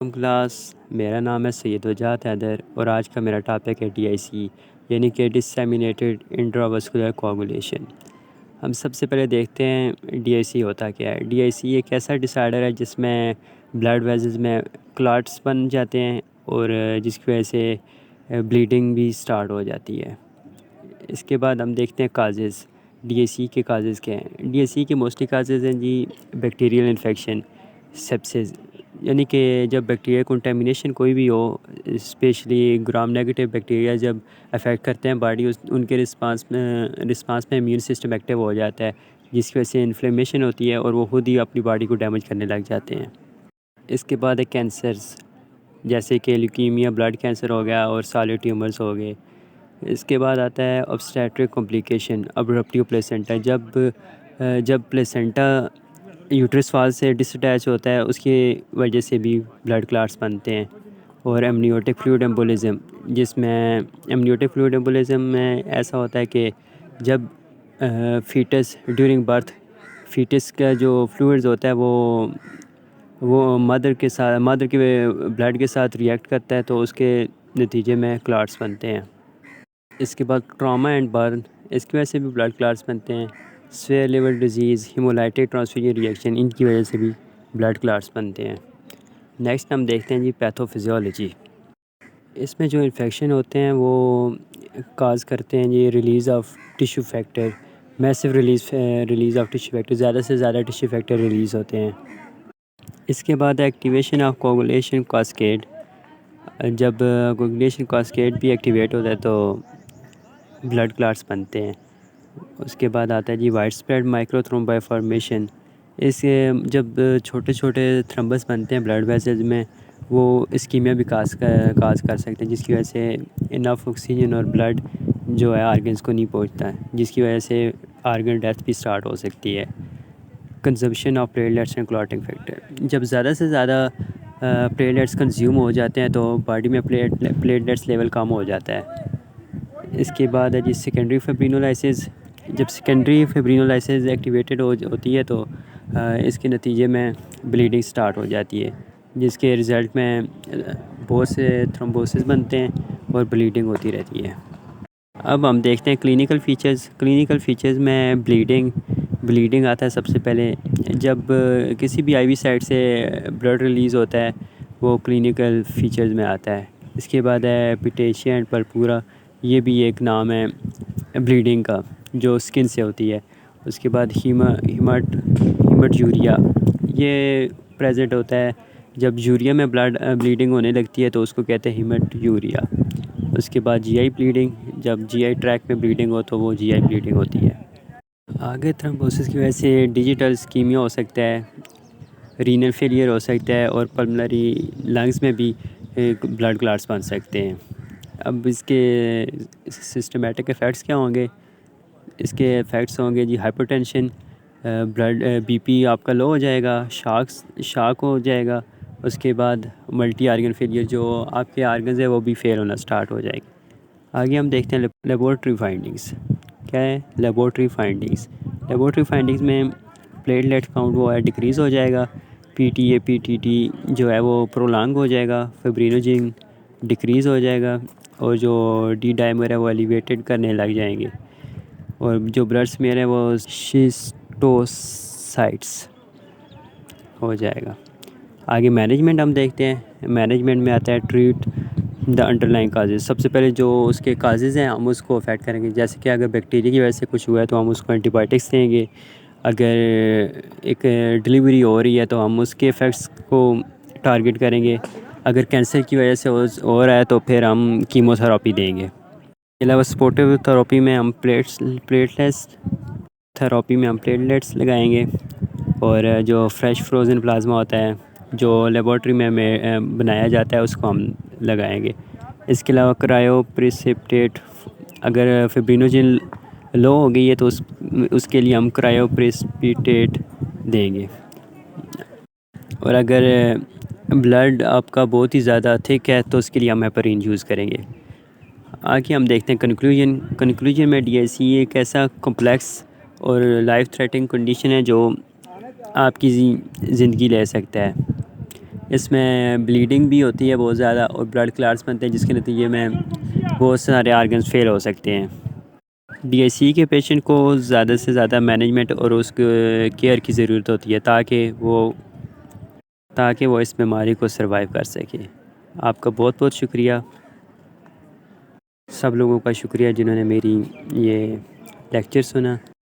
Class. मेरा नाम है सैयद वजाहत हैदर और आज का मेरा टॉपिक है DIC यानी कि डिससेमिनेटेड इंट्रावास्कुलर कोआगुलेशन। हम सबसे पहले देखते हैं DIC होता क्या है। DIC एक ऐसा डिसऑर्डर है जिसमें ब्लड वेसल्स में क्लॉट्स बन जाते हैं और जिसकी वजह से ब्लीडिंग भी स्टार्ट हो जाती है। इसके बाद हम देखते हैं काजेज़। DIC के काजेज़ क्या हैं। DIC के मोस्टली काजेज़ हैं जी बैक्टीरियल इन्फेक्शन, सेप्सिस, यानी कि जब बैक्टीरिया कंटेमिनेशन कोई भी हो, स्पेशली ग्राम नेगेटिव बैक्टीरिया जब अफेक्ट करते हैं बॉडी, उनके रिस्पांस में इम्यून सिस्टम एक्टिव हो जाता है, जिसकी वजह से इन्फ्लेमेशन होती है और वो खुद ही अपनी बॉडी को डैमेज करने लग जाते हैं। इसके बाद है कैंसर्स, जैसे कि ल्यूकीमिया, ब्लड कैंसर हो गया और सॉलिड ट्यूमर्स हो गए। इसके बाद आता है ऑब्स्टेट्रिक कॉम्प्लिकेशन, अब्रप्टिव प्लेसेंटा। जब प्लेसेंटा यूट्रस वाल से डिसअटैच होता है, उसकी वजह से भी ब्लड क्लॉट्स बनते हैं। और एमनियोटिक फ्लूइड एम्बोलिज्म, जिसमें एमनियोटिक फ्लूइड एम्बोलिज्म में ऐसा होता है कि जब फीटस ड्यूरिंग बर्थ, फीटस का जो फ्लूइड्स होता है वो मदर के ब्लड के साथ रिएक्ट करता है, तो उसके नतीजे में क्लॉट्स बनते हैं। इसके बाद ट्रॉमा एंड बर्न, इसकी वजह से भी ब्लड क्लॉट्स बनते हैं। Swear liver disease, haemolytic transfusion reaction, इनकी वजह से भी ब्लड क्लॉट्स बनते हैं। नेक्स्ट हम देखते हैं जी पैथोफिजियोलॉजी। इसमें जो इन्फेक्शन होते हैं वो काज करते हैं जी release of tissue factor, massive release of tissue factor, ज़्यादा से ज़्यादा टिश्यू फैक्टर रिलीज़ होते हैं। इसके बाद एक्टिवेशन ऑफ कोगुलेशन कास्केड, जब कोगुलेशन कास्केड भी एक्टिवेट होता है तो ब्लड क्लॉट्स बनते हैं। उसके बाद आता है जी वाइड स्प्रेड माइक्रोथ्रोम्बाई फॉर्मेशन। इससे जब छोटे छोटे थ्रम्बस बनते हैं ब्लड वेसल्स में, वो इस्कीमिया भी काज कर सकते हैं, जिसकी वजह से इनफ ऑक्सीजन और ब्लड जो है आर्गन्स को नहीं पहुंचता है, जिसकी वजह से आर्गन डेथ भी स्टार्ट हो सकती है। Consumption of platelets and clotting factor, जब ज़्यादा से ज़्यादा प्लेटलेट्स कंज्यूम हो जाते हैं तो बॉडी में प्लेटलेट्स लेवल कम हो जाता है। इसके बाद है जी सेकेंडरी फिब्रिनोलाइसिस, जब सेकेंडरी फिब्रिनोलाइसिस एक्टिवेटेड होती है तो इसके नतीजे में ब्लीडिंग स्टार्ट हो जाती है, जिसके रिज़ल्ट में बहुत से थ्रोम्बोसिस बनते हैं और ब्लीडिंग होती रहती है। अब हम देखते हैं क्लिनिकल फ़ीचर्स में ब्लीडिंग आता है सबसे पहले। जब किसी भी आईवी साइड से ब्लड रिलीज़ होता है, वो क्लिनिकल फ़ीचर्स में आता है। इसके बाद है पिटेशिया एंड परपूरा, ये भी एक नाम है ब्लीडिंग का, जो स्किन से होती है। उसके बाद हीमटयूरिया, ये प्रेजेंट होता है जब यूरिया में ब्लीडिंग होने लगती है तो उसको कहते हैं हीमटयूरिया। उसके बाद GI ब्लीडिंग, जब GI ट्रैक में ब्लीडिंग हो तो वो GI ब्लीडिंग होती है। आगे थ्रोम्बोसिस की वजह से डिजिटल स्कीमिया हो सकता है, रीनल फेलियर हो सकता है और पल्मोनरी लंग्स में भी ब्लड क्लॉट्स बन सकते हैं। अब इसके सिस्टमेटिक इफ़ेक्ट्स क्या होंगे। इसके इफ़ेक्ट्स होंगे जी हाइपरटेंशन, ब्लड BP आपका लो हो जाएगा, शॉक हो जाएगा। उसके बाद मल्टी आर्गन फेलियर, जो आपके आर्गन्स है वो भी फेल होना स्टार्ट हो जाएगी। आगे हम देखते हैं लेबोरेटरी फाइंडिंग्स। क्या है लेबोरेटरी फाइंडिंग्स में प्लेटलेट काउंट वो है डिक्रीज़ हो जाएगा, PTA PTT जो है वो प्रोलॉन्ग हो जाएगा, फिब्रिनोजन डिक्रीज़ हो जाएगा और जो D डायमर है वो एलिवेटेड करने लग जाएंगे और जो ब्लड स्मेयर है वो शिस्टोसाइट्स हो जाएगा। आगे मैनेजमेंट हम देखते हैं। मैनेजमेंट में आता है ट्रीट द अंडरलाइंग काजेज़। सबसे पहले जो उसके काजेज़ हैं हम उसको अफेक्ट करेंगे, जैसे कि अगर बैक्टीरिया की वजह से कुछ हुआ है तो हम उसको एंटीबायोटिक्स देंगे। अगर एक डिलीवरी हो रही है तो हम उसके इफ़ेक्ट्स को टारगेट करेंगे। अगर कैंसर की वजह से हो रहा है तो फिर हम कीमोथेरेपी देंगे। इसके अलावा सपोर्टिव थेरेपी में हम प्लेटलेट्स लगाएंगे और जो फ्रेश फ्रोज़न प्लाज्मा होता है जो लेबॉर्ट्री में बनाया जाता है उसको हम लगाएंगे। इसके अलावा क्रायो प्रिसिपिटेट, अगर फिब्रिनोजन लो हो गई है तो उसके लिए हम क्रायो प्रिसिपिटेट देंगे। और अगर ब्लड आपका बहुत ही ज़्यादा थिक है तो उसके लिए हम हेपरीन यूज़ करेंगे। आगे हम देखते हैं कंक्लूजन में DIC एक ऐसा कॉम्प्लेक्स और लाइफ थ्रेटनिंग कंडीशन है जो आपकी ज़िंदगी ले सकता है। इसमें ब्लीडिंग भी होती है बहुत ज़्यादा और ब्लड क्लॉट्स बनते हैं, जिसके नतीजे में बहुत सारे आर्गन्स फेल हो सकते हैं। डीआईसी के पेशेंट को ज़्यादा से ज़्यादा मैनेजमेंट और उसके केयर की ज़रूरत होती है ताकि वो इस बीमारी को सर्वाइव कर सके। आपका बहुत बहुत शुक्रिया, सब लोगों का शुक्रिया जिन्होंने मेरी ये लेक्चर सुना।